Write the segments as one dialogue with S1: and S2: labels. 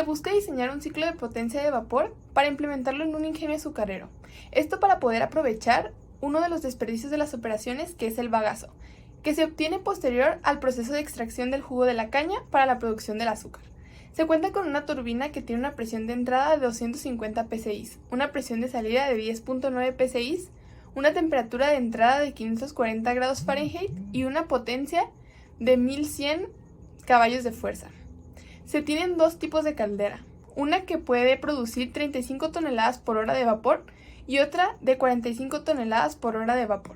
S1: Se busca diseñar un ciclo de potencia de vapor para implementarlo en un ingenio azucarero. Esto para poder aprovechar uno de los desperdicios de las operaciones, que es el bagazo, que se obtiene posterior al proceso de extracción del jugo de la caña para la producción del azúcar. Se cuenta con una turbina que tiene una presión de entrada de 250 psi, una presión de salida de 10.9 psi, una temperatura de entrada de 540 grados Fahrenheit y una potencia de 1100 caballos de fuerza. Se tienen dos tipos de caldera, una que puede producir 35 toneladas por hora de vapor y otra de 45 toneladas por hora de vapor.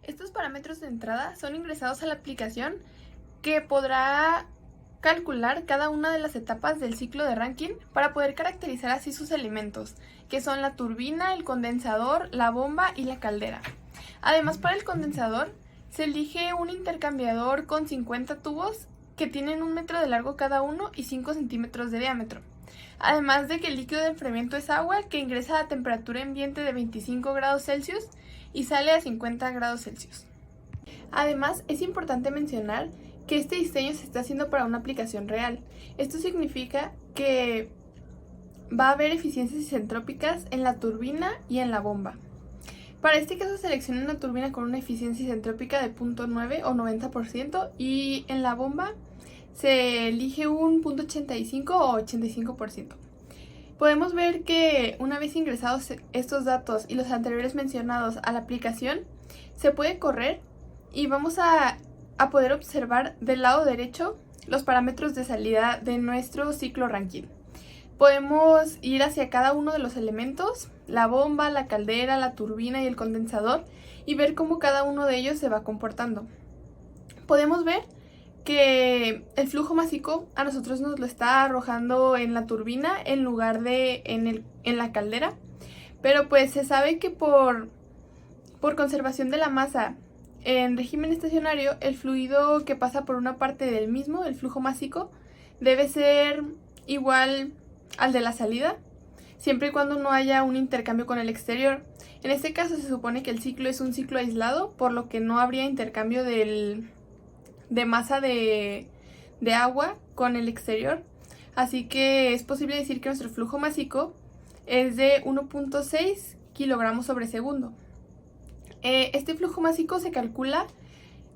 S1: Estos parámetros de entrada son ingresados a la aplicación, que podrá calcular cada una de las etapas del ciclo de Rankine para poder caracterizar así sus elementos, que son la turbina, el condensador, la bomba y la caldera. Además, para el condensador se elige un intercambiador con 50 tubos que tienen 1 metro de largo cada uno y 5 centímetros de diámetro. Además de que el líquido de enfriamiento es agua, que ingresa a temperatura ambiente de 25 grados Celsius y sale a 50 grados Celsius. Además, es importante mencionar que este diseño se está haciendo para una aplicación real. Esto significa que va a haber eficiencias isentrópicas en la turbina y en la bomba. Para este caso seleccioné una turbina con una eficiencia isentrópica de 0.9 o 90% y en la bomba se elige un 0.85 o 85%. Podemos ver que una vez ingresados estos datos y los anteriores mencionados a la aplicación, se puede correr y vamos a poder observar del lado derecho los parámetros de salida de nuestro ciclo Rankine. Podemos ir hacia cada uno de los elementos, la bomba, la caldera, la turbina y el condensador, y ver cómo cada uno de ellos se va comportando. Podemos ver que el flujo másico a nosotros nos lo está arrojando en la turbina en lugar de en la caldera, pero pues se sabe que por conservación de la masa en régimen estacionario, el fluido que pasa por una parte del mismo, el flujo másico, debe ser igual al de la salida, siempre y cuando no haya un intercambio con el exterior. En este caso se supone que el ciclo es un ciclo aislado, por lo que no habría intercambio de masa de agua con el exterior, así que es posible decir que nuestro flujo másico es de 1.6 kilogramos sobre segundo. Este flujo másico se calcula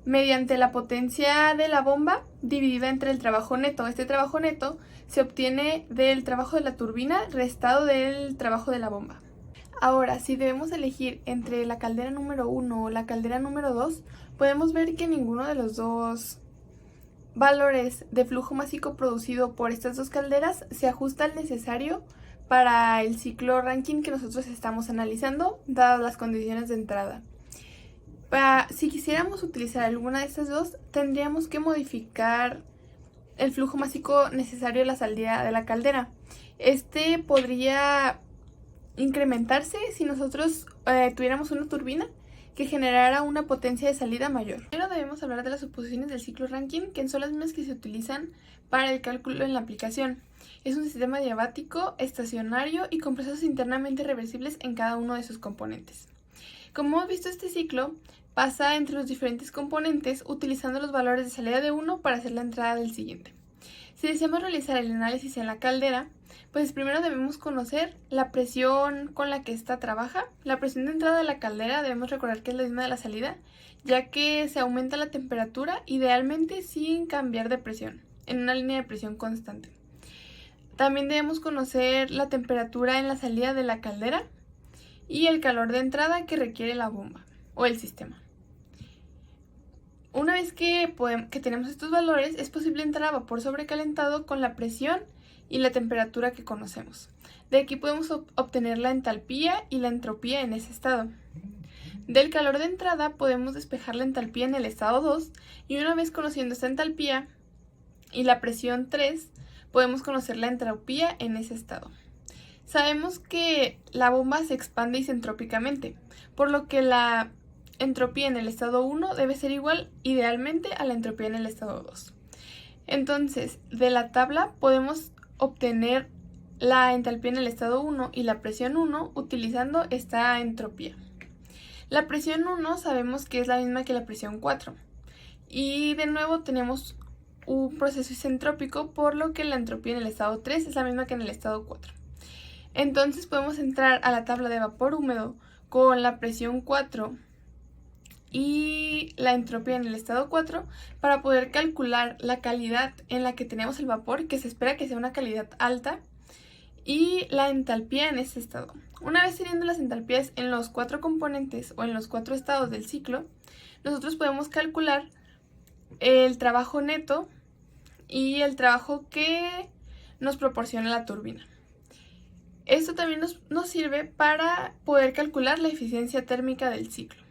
S1: mediante la potencia de la bomba dividida entre el trabajo neto. Este trabajo neto se obtiene del trabajo de la turbina restado del trabajo de la bomba. Ahora, si debemos elegir entre la caldera número 1 o la caldera número 2, podemos ver que ninguno de los dos valores de flujo másico producido por estas dos calderas se ajusta al necesario para el ciclo Rankine que nosotros estamos analizando, dadas las condiciones de entrada. Si quisiéramos utilizar alguna de estas dos, tendríamos que modificar el flujo másico necesario a la salida de la caldera. Este podría incrementarse si nosotros tuviéramos una turbina que generara una potencia de salida mayor. Primero debemos hablar de las suposiciones del ciclo Rankine, que son las mismas que se utilizan para el cálculo en la aplicación. Es un sistema diabático, estacionario y con procesos internamente reversibles en cada uno de sus componentes. Como hemos visto, este ciclo pasa entre los diferentes componentes utilizando los valores de salida de uno para hacer la entrada del siguiente. Si deseamos realizar el análisis en la caldera, pues primero debemos conocer la presión con la que ésta trabaja. La presión de entrada de la caldera debemos recordar que es la misma de la salida, ya que se aumenta la temperatura idealmente sin cambiar de presión, en una línea de presión constante. También debemos conocer la temperatura en la salida de la caldera y el calor de entrada que requiere la bomba o el sistema. Una vez que tenemos estos valores, es posible entrar a vapor sobrecalentado con la presión y la temperatura que conocemos. De aquí podemos obtener la entalpía y la entropía en ese estado. Del calor de entrada podemos despejar la entalpía en el estado 2 y una vez conociendo esta entalpía y la presión 3, podemos conocer la entropía en ese estado. Sabemos que la bomba se expande isentrópicamente, por lo que la entropía en el estado 1 debe ser igual idealmente a la entropía en el estado 2. Entonces, de la tabla podemos obtener la entalpía en el estado 1 y la presión 1 utilizando esta entropía. La presión 1 sabemos que es la misma que la presión 4. Y de nuevo tenemos un proceso isentrópico, por lo que la entropía en el estado 3 es la misma que en el estado 4. Entonces podemos entrar a la tabla de vapor húmedo con la presión 4 y la entropía en el estado 4 para poder calcular la calidad en la que tenemos el vapor, que se espera que sea una calidad alta, y la entalpía en este estado. Una vez teniendo las entalpías en los 4 componentes o en los 4 estados del ciclo, nosotros podemos calcular el trabajo neto y el trabajo que nos proporciona la turbina. Esto también nos sirve para poder calcular la eficiencia térmica del ciclo.